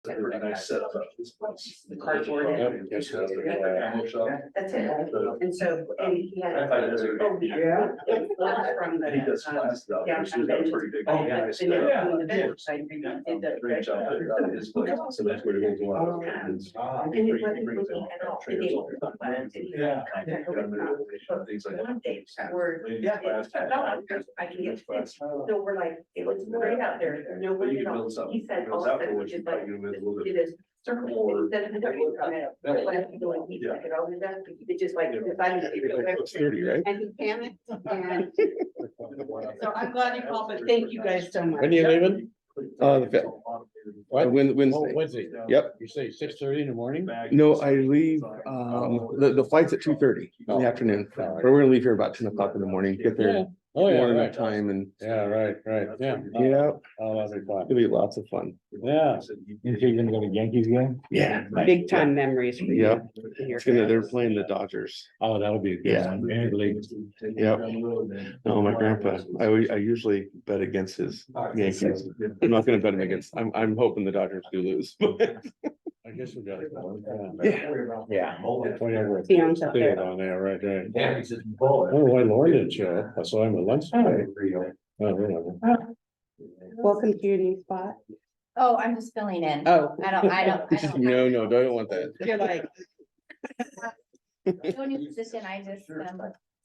And I set up this place. The cardboard. Yes. That's it. And so, and he had. Oh, yeah. It was from the. He does classes out there, so he's got a pretty big. Oh, yeah. guy. Then they were doing the vendor side, and they did the- Great job at his place, so that's where they're going to. And it wasn't looking at all. And they were plans, and he had contact with them. Things like One day, we're, Yeah. I can get this. So we're like, it was great out there. There's no one at all. He said, all of a sudden, we just like, did a circle instead of the W on it. What I was doing, he took it over there. It just like decided. It's 30, right? And he panicked and. So I'm glad you called, but thank you guys so much. When are you leaving? The fifth. What? Wednesday. Oh, Wednesday. Yep. You say 6:30 in the morning? No, I leave, the flight's at 2:30 in the afternoon. But we're gonna leave here about 10 o'clock in the morning, get there Oh, yeah, morning right. that time and, Yeah, right, yeah. yeah, Oh, that'll be fun. it'll be lots of fun. Yeah. You think you're gonna go to Yankees game? Yeah. Big time memories for you. Yep. It's gonna, they're playing the Dodgers. Oh, that'll be a good Yeah. one. In the league. Yep. No, my grandpa, I usually bet against his Yankees. I'm not gonna bet him against, I'm hoping the Dodgers do lose. I guess we got it. Yeah. Yeah. Whatever. Theon's up Stay there. on there, right, right. Oh, why Lauren didn't show up? I saw him at lunch today. Oh, whatever. Welcome to your new spot. Oh, I'm just filling in. Oh. I don't. No, I don't want that. You're like, No new position, I just,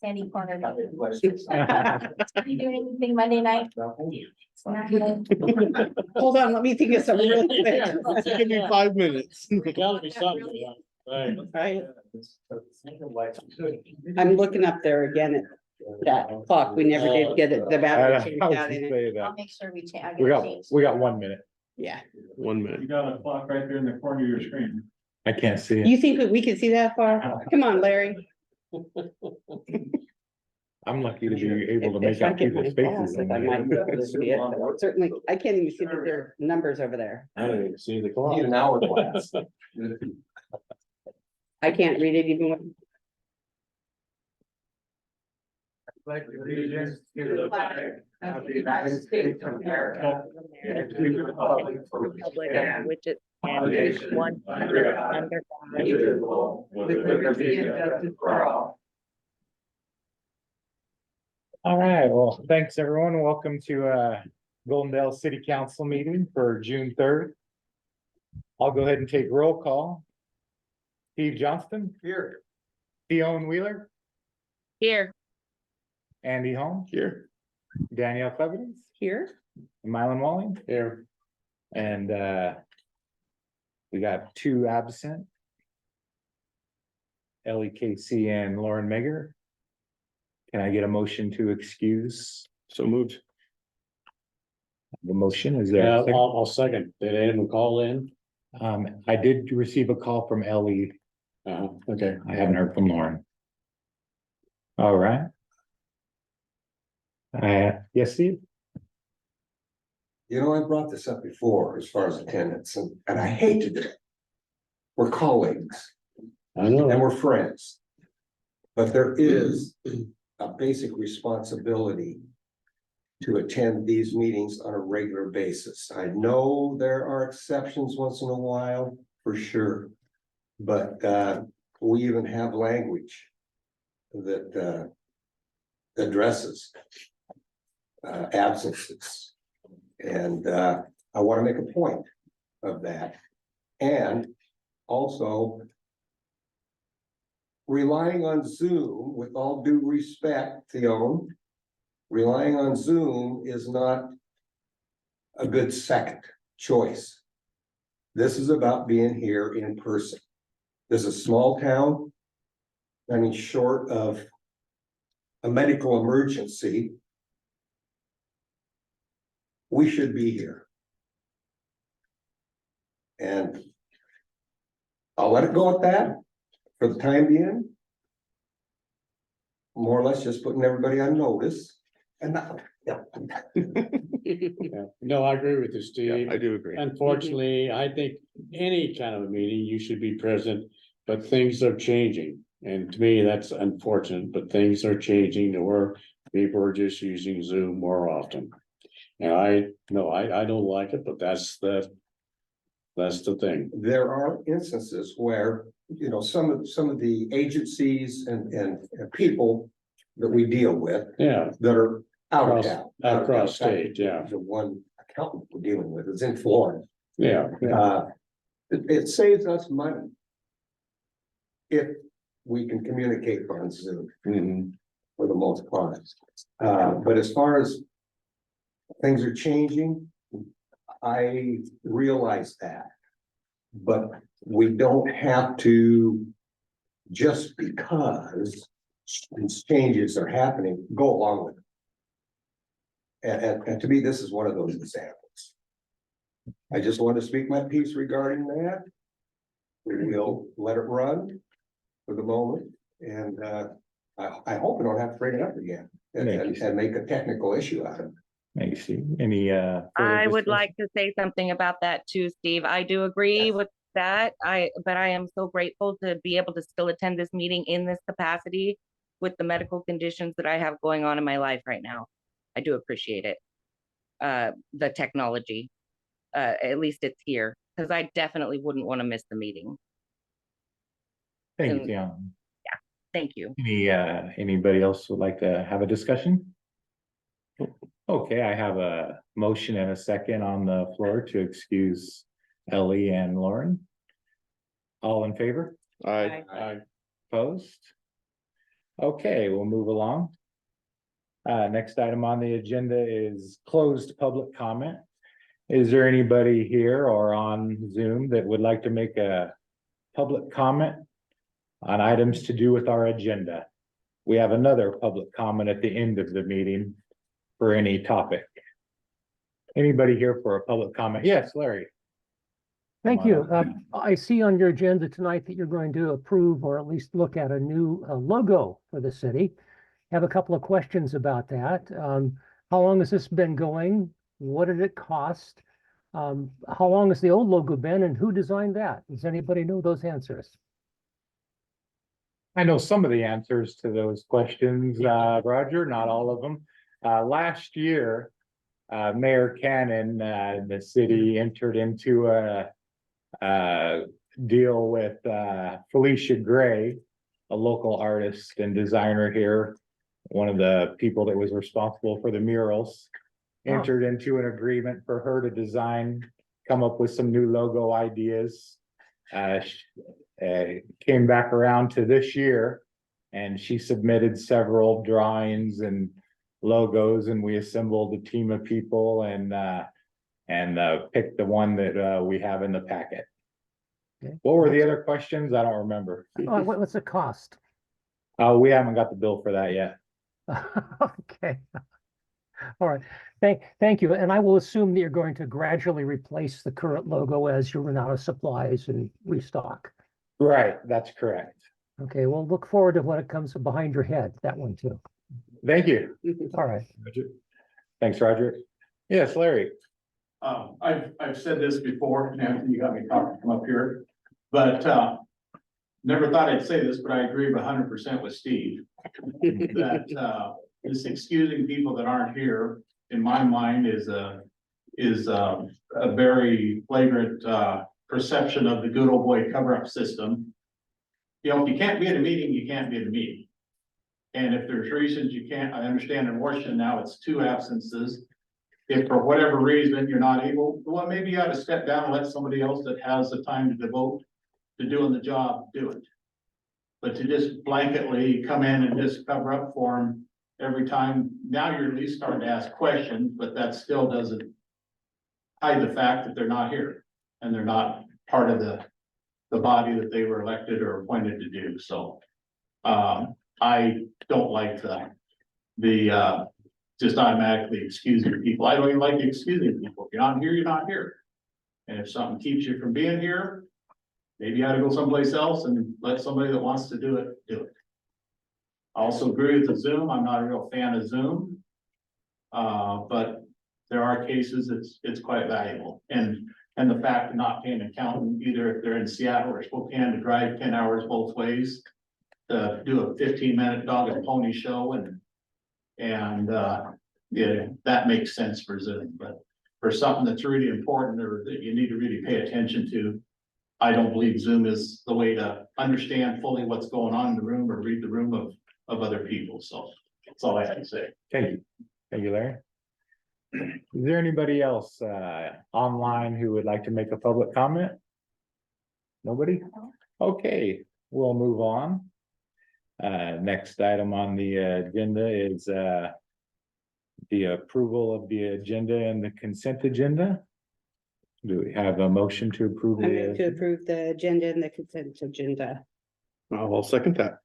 Sandy cornered me. Are you doing anything Monday night? hold on, let me think of something real quick. Give me 5 minutes. Gotta be something, right? Right, I'm looking up there again at that clock. We never did get it, the battery changed out in it. I'll make sure we change. We got 1 minute. Yeah. 1 minute. got a clock right there in the corner of your screen. I can't see it. You think that we can see that far? Come on, Larry. I'm lucky to be able to If make I out get my people's faces. glasses, I might be able to see it, but certainly, I can't even see that there are numbers over there. I don't even see the clock. Need an hourglass. I can't read it even when. Like allegiance to the flag of the United States of America, and to the republic for which it stands, Which is one under God, indivisible, with liberty and justice for all. All right, well, thanks, everyone. Welcome to Goldendale City Council meeting for June 3rd. I'll go ahead and take roll call. Steve Johnston, Here. Theon Wheeler, Here. Andy Holmes, Here. Danielle Clevens, Here, Mylan Walling, Here. and we got 2 absent. Ellie Casey and Lauren Megger. Can I get a motion to excuse So moved. the motion? Is there? Yeah, a second? I'll second. Did anyone call in? I did receive a call from Ellie. Okay. I haven't heard from Lauren. All right. Yes, Steve? You know, I brought this up before as far as attendance and I hate to do it. We're colleagues I know. and we're friends. But there is a basic responsibility to attend these meetings on a regular basis. I know there are exceptions once in a while, for sure. But we even have language that addresses absences. And I want to make a point of that. And also relying on Zoom, with all due respect, Theon, relying on Zoom is not a good second choice. This is about being here in person. This is a small town. I mean, short of a medical emergency, we should be here. And I'll let it go at that for the time being. More or less just putting everybody on notice. And Yeah. No, I agree with you, Steve. I do agree. Unfortunately, I think any kind of a meeting, you should be present, but things are changing. And to me, that's unfortunate, but things are changing to where people are just using Zoom more often. And I don't like it, but that's the That's the thing. There are instances where, some of the agencies and people that we deal with Yeah, that are out of Across- town. across state, yeah. The one accountant we're dealing with is in Florida. yeah, It saves us money if we can communicate on Zoom Mhm. for the most part. But as far as things are changing, I realize that. But we don't have to, just because these changes are happening, go along with it. And to me, this is one of those examples. I just want to speak my piece regarding that. We'll let it run for the moment, and I hope we don't have to bring it up again and make a technical issue out of it. Macy, any further I would discussion? like to say something about that too, Steve. I do agree Yes. with that. But I am so grateful to be able to still attend this meeting in this capacity with the medical conditions that I have going on in my life right now. I do appreciate it. The technology, at least it's here, because I definitely wouldn't want to miss the meeting. Thank you, and- Tiana. Thank you. Anybody else would like to have a discussion? Okay, I have a motion and a second on the floor to excuse Ellie and Lauren. All in favor? I, Opposed? Okay, we'll move along. Next item on the agenda is closed public comment. Is there anybody here or on Zoom that would like to make a public comment on items to do with our agenda? We have another public comment at the end of the meeting for any topic. Anybody here for a public comment? Yes, Larry. Thank Come you. on. I see on your agenda tonight that you're going to approve or at least look at a new logo for the city. Have a couple of questions about that. How long has this been going? What did it cost? How long has the old logo been and who designed that? Does anybody know those answers? I know some of the answers to those questions, Roger, not all of them. Last year, Mayor Cannon, the city entered into a deal with Felicia Gray, a local artist and designer here, one of the people that was responsible for the murals, entered into an agreement for her to design, come up with some new logo ideas. Came back around to this year and she submitted several drawings and logos, and we assembled a team of people and picked the one that we have in the packet. Okay. What were the other questions? I don't remember. What's the cost? We haven't got the bill for that yet. Okay. All right. Thank you. And I will assume that you're going to gradually replace the current logo as you run out of supplies and restock. Right, that's correct. Okay, well, look forward to when it comes behind your head, that one too. Thank you. All right. Thanks, Roger. Yes, Larry. I've said this before, and Anthony, you got me talking from up here, but never thought I'd say this, but I agree 100% with Steve. That this excusing people that aren't here, in my mind, is a very flagrant perception of the good old boy cover-up system. If you can't be at a meeting, you can't be at a meeting. And if there's reasons you can't, I understand in Washington now it's 2 absences. If for whatever reason you're not able, well, maybe you ought to step down and let somebody else that has the time to devote to doing the job, do it. But to just blanketly come in and just cover up for them every time, now you're at least starting to ask questions, but that still doesn't hide the fact that they're not here and they're not part of the body that they were elected or appointed to do. So I don't like the just automatically excusing people. I don't even like excusing people. If you're not here, you're not here. And if something keeps you from being here, maybe you ought to go someplace else and let somebody that wants to do it, do it. I also agree with the Zoom. I'm not a real fan of Zoom. But there are cases it's quite valuable. And the fact of not paying an accountant, either if they're in Seattle or Spokane, to drive 10 hours both ways, to do a 15-minute dog and pony show, and yeah, that makes sense for Zoom. But for something that's really important or that you need to really pay attention to, I don't believe Zoom is the way to understand fully what's going on in the room or read the room of other people. So that's all I have to say. Thank you, Larry. Is there anybody else online who would like to make a public comment? Nobody? Okay, we'll move on. Next item on the agenda is the approval of the agenda and the consent agenda. Do we have a motion to approve I move to the? approve the agenda and the consent agenda. I'll second that.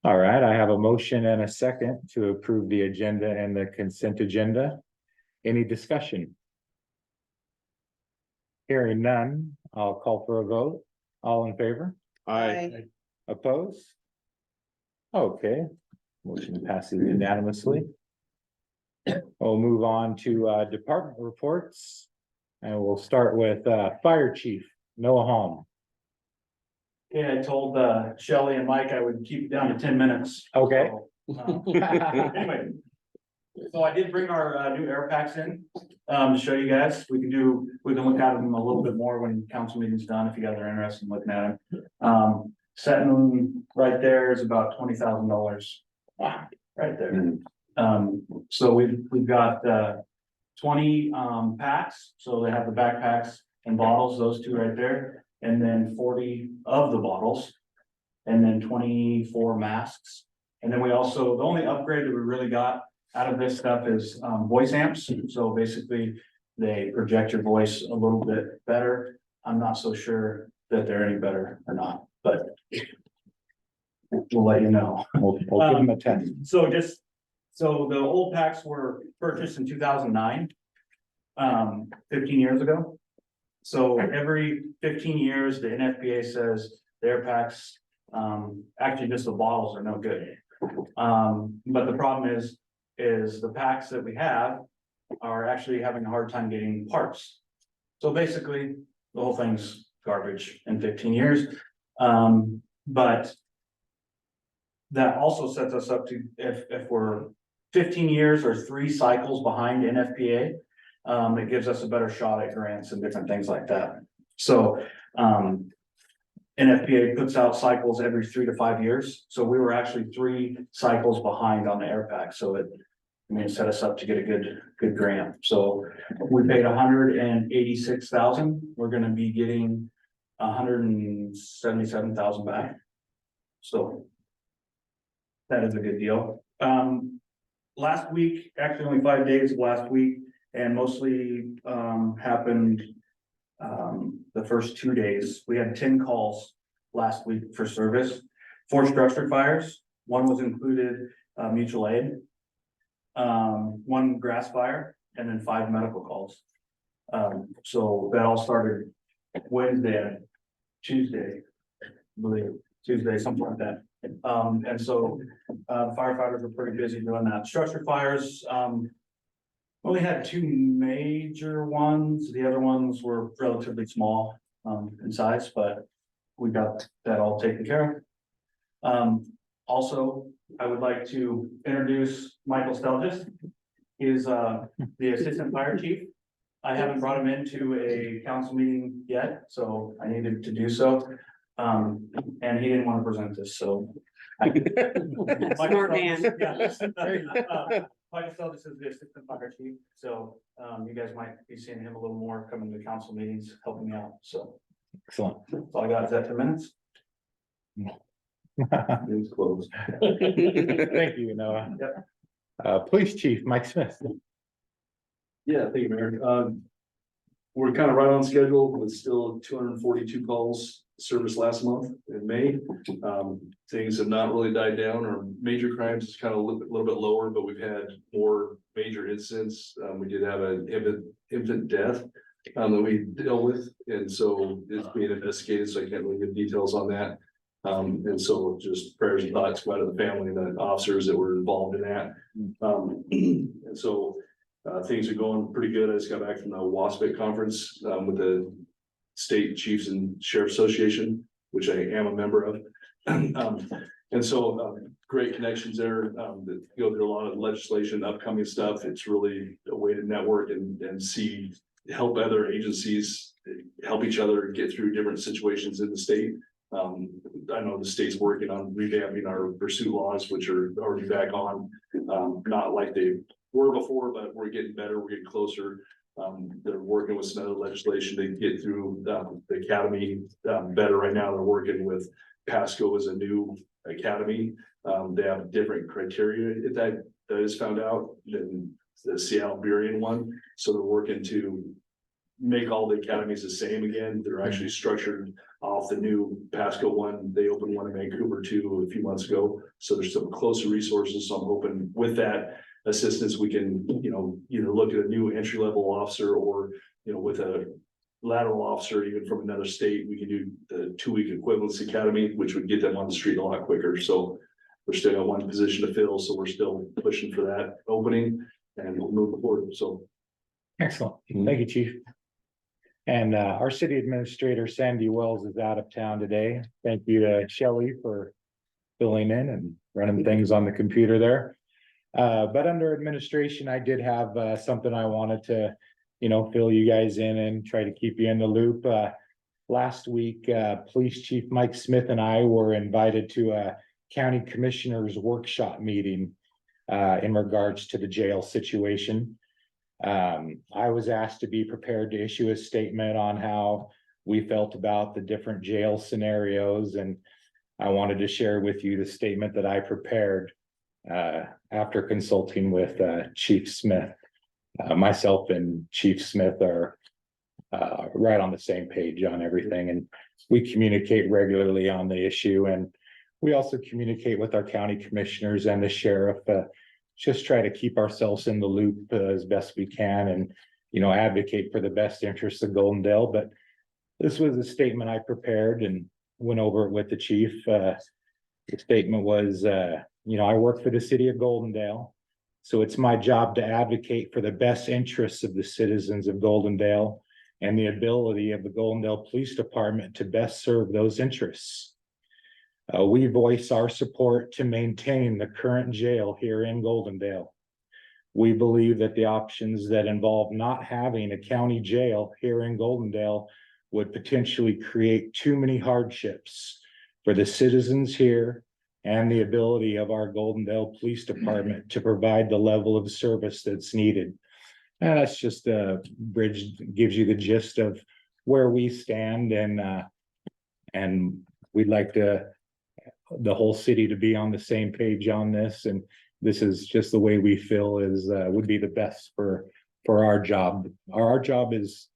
All right, I have a motion and a second to approve the agenda and the consent agenda. Any discussion? Hearing none, I'll call for a vote. All in favor? Aye. Opposed? Okay, motion passes unanimously. We'll move on to department reports. And we'll start with Fire Chief Noah Holm. Yeah, I told Shelley and Mike I would keep it down to 10 minutes. Okay. Anyway, so I did bring our new air packs in to show you guys. We can look at them a little bit more when council meeting's done, if you guys are interested in looking at them. Setting right there is about $20,000. Wow, right there. So we've got 20 packs, so they have the backpacks and bottles, those two right there, and then 40 of the bottles, and then 24 masks. And then we also, the only upgrade that we really got out of this stuff is voice amps. So basically, they project your voice a little bit better. I'm not so sure that they're any better or not, but we'll let you know. We'll give them a test. So the old packs were purchased in 2009, 15 years ago. So every 15 years, the NFPA says their packs, actually just the bottles are no good. But the problem is the packs that we have are actually having a hard time getting parts. So basically, the whole thing's garbage in 15 years. But that also sets us up to, if we're 15 years or 3 cycles behind NFPA, it gives us a better shot at grants and different things like that. So NFPA puts out cycles every 3 to 5 years. So we were actually 3 cycles behind on the air pack. So it set us up to get a good grant. So we paid 186,000. We're going to be getting 177,000 back. So that is a good deal. Last week, actually only 5 days of last week, and mostly happened the first 2 days. We had 10 calls last week for service, 4 structure fires. 1 was included mutual aid, 1 grass fire, and then 5 medical calls. So that all started Wednesday and Tuesday, I believe, Tuesday, something like that. And so firefighters were pretty busy doing that. Structure fires, only had 2 major ones. The other ones were relatively small in size, but we got that all taken care of. Also, I would like to introduce Michael Stelgis. He's the assistant fire chief. I haven't brought him into a council meeting yet, so I needed to do so. And he didn't want to present this, so. Smart man. Michael Stelgis is the assistant fire chief, so you guys might be seeing him a little more coming to council meetings, helping me out, so. Excellent. That's all I got. Is that 10 minutes? It's closed. Thank you, Noah. Police Chief Mike Smith. Yeah, thank you, Mayor. We're kind of right on schedule with still 242 calls serviced last month in May. Things have not really died down. Our major crimes is kind of a little bit lower, but we've had more major incidents. We did have an infant death that we dealt with, and so it's being investigated, so I can't really give details on that. And so just prayers and thoughts go out to the family and the officers that were involved in that. And so things are going pretty good. I just got back from the WASPIC conference with the State Chiefs and Sheriff Association, which I am a member of. And so great connections there. That go through a lot of legislation, upcoming stuff. It's really a way to network and see help other agencies, help each other get through different situations in the state. I know the state's working on revamping our pursuit laws, which are already back on. Not like they were before, but we're getting better, we're getting closer. They're working with some other legislation to get through the academy better right now. They're working with Pasco as a new academy. They have different criteria that is found out than the Seattle Burien one. So they're working to make all the academies the same again. They're actually structured off the new Pasco one. They opened one in Vancouver too a few months ago. So there's some closer resources. So I'm hoping with that assistance, we can, either look at a new entry level officer or, with a lateral officer, even from another state, we can do the 2-week equivalency academy, which would get them on the street a lot quicker. So we're still got one position to fill. So we're still pushing for that opening and we'll move forward. So. Excellent. Thank you, Chief. And our city administrator, Sandy Wells, is out of town today. Thank you to Shelley for filling in and running things on the computer there. But under administration, I did have something I wanted to, fill you guys in and try to keep you in the loop. Last week, Police Chief Mike Smith and I were invited to a county commissioners workshop meeting in regards to the jail situation. I was asked to be prepared to issue a statement on how we felt about the different jail scenarios, and I wanted to share with you the statement that I prepared after consulting with Chief Smith. Myself and Chief Smith are right on the same page on everything, and we communicate regularly on the issue, and we also communicate with our county commissioners and the sheriff. Just try to keep ourselves in the loop as best we can and, advocate for the best interests of Goldendale. But this was a statement I prepared and went over it with the chief. The statement was, I work for the city of Goldendale. So it's my job to advocate for the best interests of the citizens of Goldendale and the ability of the Goldendale Police Department to best serve those interests. We voice our support to maintain the current jail here in Goldendale. We believe that the options that involve not having a county jail here in Goldendale would potentially create too many hardships for the citizens here and the ability of our Goldendale Police Department to provide the level of service that's needed. And that's just a bridge, gives you the gist of where we stand, and we'd like the whole city to be on the same page on this, and this is just the way we feel is would be the best for our job. Our job is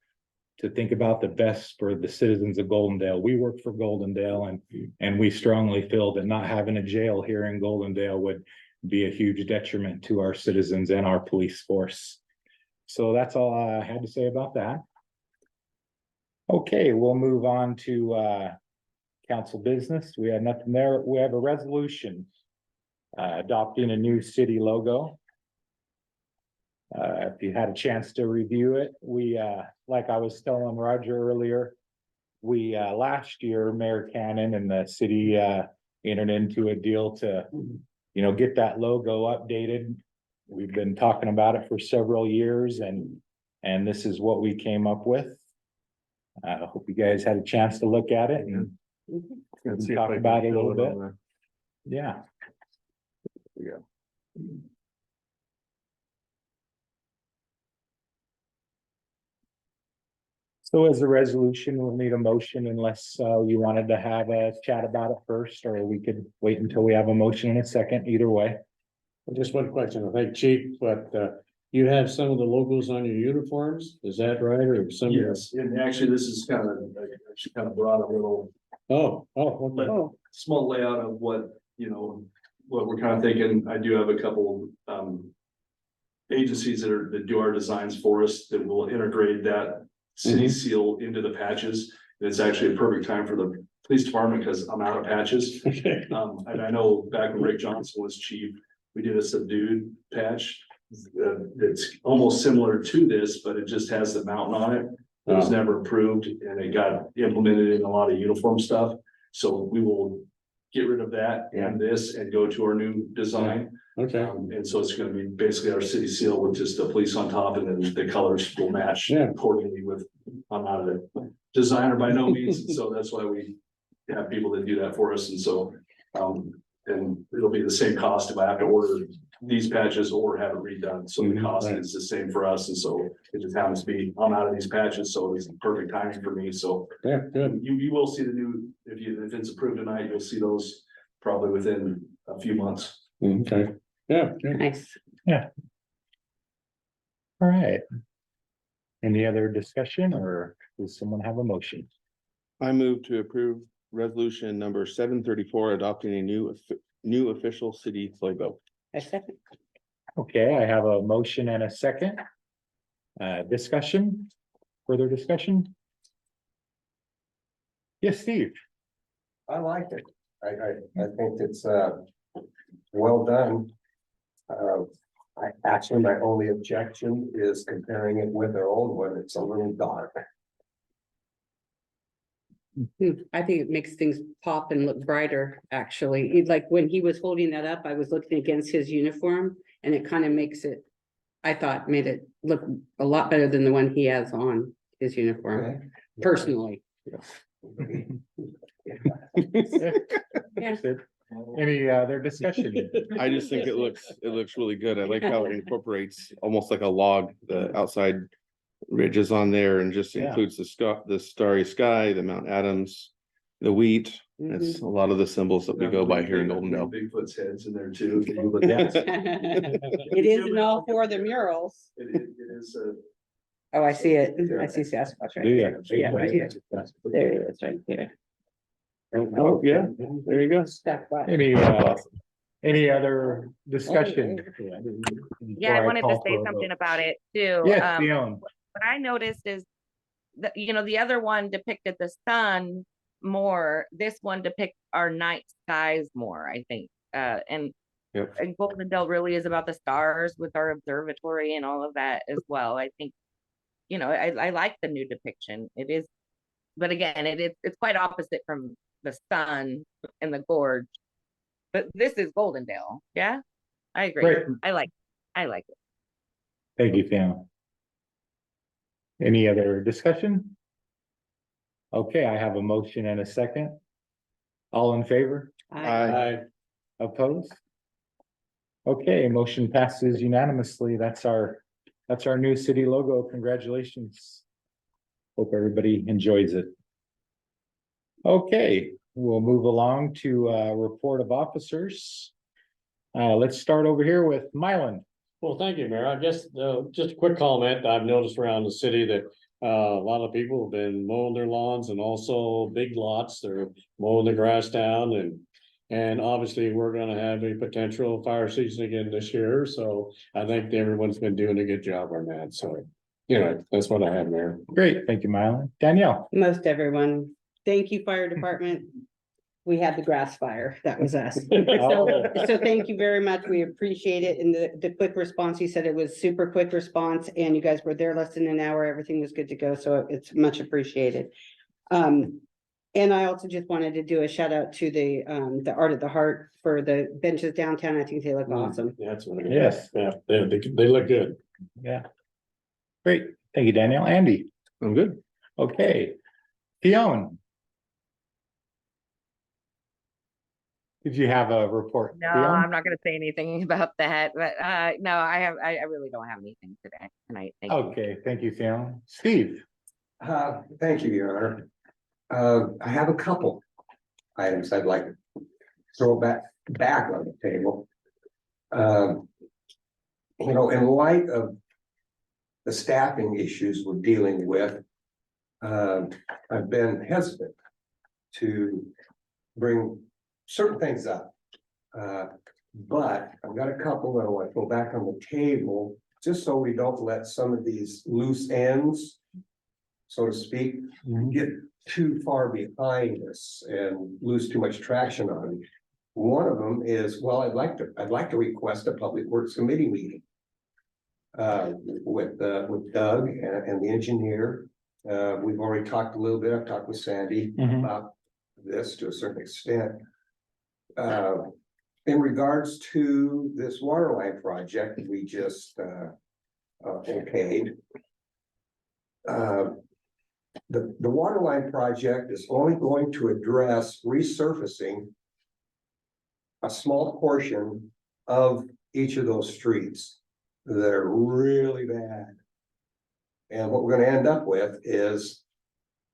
to think about the best for the citizens of Goldendale. We work for Goldendale, and we strongly feel that not having a jail here in Goldendale would be a huge detriment to our citizens and our police force. So that's all I had to say about that. Okay, we'll move on to council business. We had nothing there. We have a resolution adopting a new city logo. If you had a chance to review it, we like I was telling Roger earlier, we last year, Mayor Cannon and the city entered into a deal to, get that logo updated. We've been talking about it for several years, and this is what we came up with. I hope you guys had a chance to look at it and talk about it a little bit. Yeah. Yeah. So as a resolution, we'll need a motion unless you wanted to have a chat about it first, or we could wait until we have a motion in a second, either way. Just one question, I think, Chief, but you have some of the logos on your uniforms, is that right, or some? Yes, and actually, this is kind of brought a little. Okay. Small layout of what, what we're kind of thinking. I do have a couple agencies that do our designs for us that will integrate that city seal into the patches. And it's actually a perfect time for the police department because I'm out of patches. And I know back when Rick Johnson was chief, we did a subdued patch that's almost similar to this, but it just has the mountain on it. It was never approved, and it got implemented in a lot of uniform stuff. So we will get rid of that and this and go to our new design. Okay, And so it's gonna be basically our city seal with just the police on top, and then the colors will match Yeah. accordingly with, I'm not a designer by no means, and so that's why we have people that do that for us, and so, and it'll be the same cost if I have to order these patches or have it redone, so the Mhm, cost right. is the same for us, and so it just happens to be, I'm out of these patches, so it's perfect timing for me, so. yeah, good. You will see the new, if it's approved tonight, you'll see those probably within a few months. Okay, yeah, good. Nice. All right. Any other discussion or does someone have a motion? I move to approve resolution number 734, adopting a new official city logo. A second. Okay, I have a motion and a second. Discussion, further discussion? Yes, Steve. I like it. I think it's, well done. My only objection is comparing it with our old one. It's a little dark. I think it makes things pop and look brighter, actually. Like when he was holding that up, I was looking against his uniform and it kind of makes it, I thought, made it look a lot better than the one he has on his uniform, personally. Yeah. Any other discussion? I just think it looks really good. I like how it incorporates almost like a log, the outside ridges on there, and just Yeah. includes the starry sky, the Mount Adams, the wheat. It's a lot of the symbols that we go by here in Goldendale. Bigfoot's heads in there too. It is in all four of the murals. It is, Oh, I see it. I see Sasquatch right there. Yeah, right here. There it is, right there. Oh, yeah, there you go. Sasquatch. Any other discussion? Yeah, I Before wanted to call say for a something vote? about it too. Yes, Leon. What I noticed is that, the other one depicted the sun more. This one depicts our night skies more, I think. And Goldendale really is about the stars with our observatory and all of that as well. I think, I like the new depiction. It is, but again, it's quite opposite from the sun and the gorge. But this is Goldendale. Yeah, I agree. Great. I like it. Thank you, Sam. Any other discussion? Okay, I have a motion and a second. All in favor? Aye. Opposed? Okay, motion passes unanimously. That's our new city logo. Congratulations. Hope everybody enjoys it. Okay, we'll move along to report of officers. Let's start over here with Mylan. Well, thank you, Mayor. I guess, just a quick comment. I've noticed around the city that a lot of people have been mowing their lawns and also big lots. They're mowing the grass down and obviously we're gonna have a potential fire season again this year. So I think everyone's been doing a good job on that. So, that's what I have, Mayor. Great, thank you, Mylan. Danielle. Most everyone. Thank you, fire department. We had the grass fire. That was us. So thank you very much. We appreciate it. And the quick response, you said it was super quick response and you guys were there less than an hour. Everything was good to go. So it's much appreciated. And I also just wanted to do a shout out to the Art at the Heart for the benches downtown. I think they look awesome. Yeah, that's what Yes. Yeah, they look good. Yeah. Great, thank you, Danielle. Andy. I'm good. Okay. Fionn. Did you have a report? No, Fionn? I'm not going to say anything about that. But no, I really don't have anything today tonight. Thank you. Okay, thank you, Fionn. Steve. Thank you, Your Honor. I have a couple items I'd like to throw back on the table. In light of the staffing issues we're dealing with, I've been hesitant to bring certain things up. But I've got a couple that I want to throw back on the table, just so we don't let some of these loose ends, so to speak, get too far behind us and lose too much traction on it. One of them is, well, I'd like to request a Public Works Committee meeting with Doug and the engineer. We've already talked a little bit. I've talked with Sandy about this to a certain extent. In regards to this water line project, we just okayed. The water line project is only going to address resurfacing a small portion of each of those streets that are really bad. And what we're gonna end up with is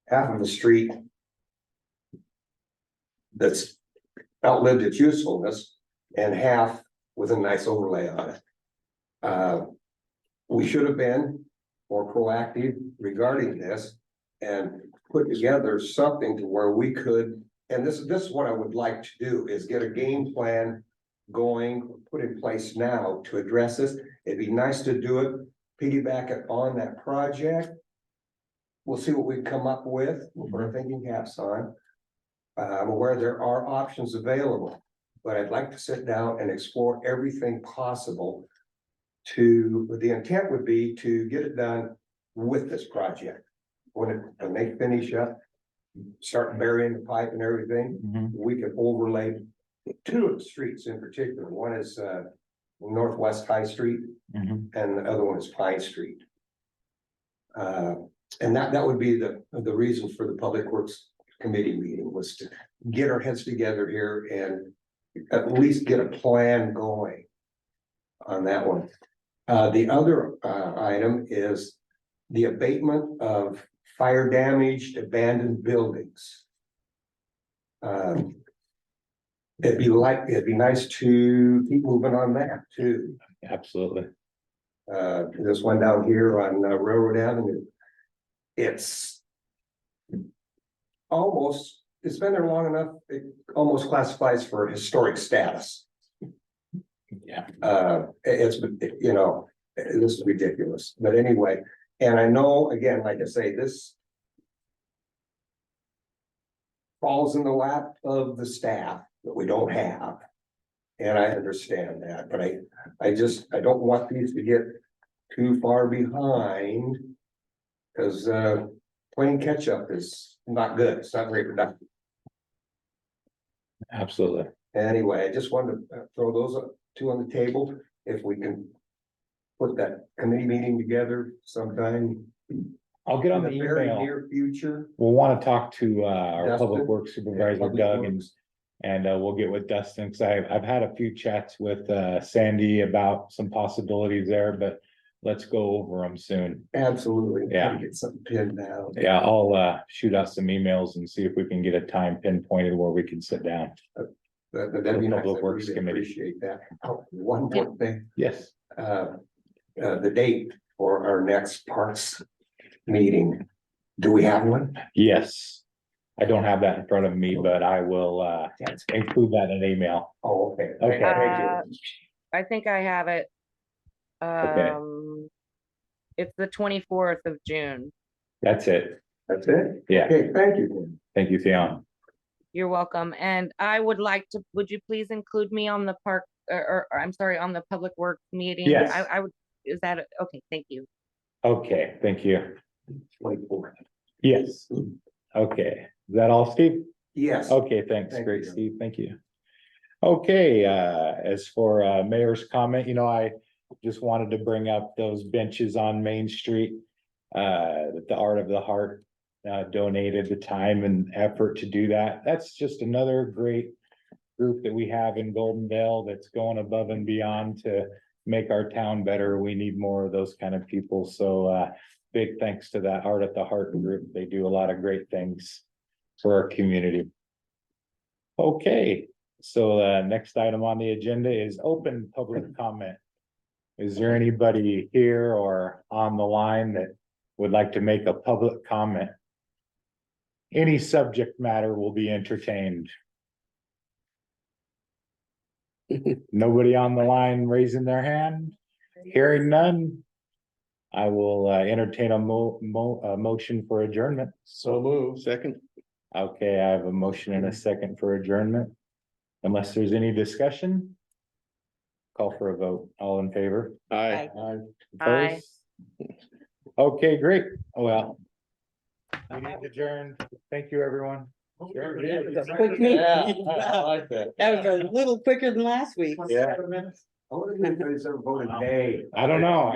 half of the street that's outlived its usefulness and half with a nice overlay on it. We should have been more proactive regarding this and put together something to where we could, and this is what I would like to do, is get a game plan going, put in place now to address this. It'd be nice to do it, piggyback it on that project. We'll see what we come up with, we'll put our thinking caps on. I'm aware there are options available, but I'd like to sit down and explore everything possible the intent would be to get it done with this project. When they finish up, start burying the pipe and everything, we can overlay two of the streets in particular. One is Northwest High Street and the other one is Pine Street. And that would be the reason for the Public Works Committee meeting, was to get our heads together here and at least get a plan going on that one. The other item is the abatement of fire damaged abandoned buildings. It'd be nice to keep moving on that too. Absolutely. This one down here on Railroad Avenue. It's been there long enough, it almost classifies for historic status. Yeah. This is ridiculous, but anyway, and I know, again, like I say, this falls in the lap of the staff that we don't have. And I understand that, but I don't want these to get too far behind. Because playing catch up is not good, it's not very productive. Absolutely. Anyway, I just wanted to throw those two on the table, if we can put that committee meeting together sometime. I'll get on the in very email. near future. We'll want to talk to our Dustin? Public Works Supervisor Public Doug Works. and we'll get with Dustin, because I've had a few chats with Sandy about some possibilities there, but let's go over them soon. Absolutely. Yeah. Try to get something pinned down. Yeah, I'll shoot out some emails and see if we can get a time pinpointed where we can sit down. That'd be nice. Public I Works really Committee. appreciate that. Oh, one more thing, Yes. the date for our next parks meeting. Do we have one? Yes. I don't have that in front of me, but I will include that in an email. Oh, okay. Okay. Thank you. I think I have it. Okay. It's the 24th of June. That's it. That's it? Yeah. Okay, thank you. Thank you, Theon. You're welcome. And I would like to, would you please include me on the park, or I'm sorry, on the Public Works meeting? Yes. I would, is that, okay, thank you. Okay, thank you. 24. Yes. Okay, is that all, Steve? Yes. Okay, thanks. Thank Great, you. Steve. Thank you. Okay, as for mayor's comment, I just wanted to bring up those benches on Main Street. That the Art of the Heart donated the time and effort to do that. That's just another great group that we have in Goldendale that's going above and beyond to make our town better. We need more of those kind of people. So big thanks to that Art at the Heart group. They do a lot of great things for our community. Okay, so next item on the agenda is open public comment. Is there anybody here or on the line that would like to make a public comment? Any subject matter will be entertained. Nobody on the line raising their hand? Hearing none? I will entertain a motion for adjournment. So move. Second. Okay, I have a motion and a second for adjournment. Unless there's any discussion? Call for a vote. All in favor? Aye. Aye. Opposed? Okay, great. Well. Meeting adjourned. Thank you, everyone. Sure did. It was a quick meeting. Yeah, I like that. That was a little quicker than last week. Yeah. I wonder if anybody's ever voted nay. I don't know.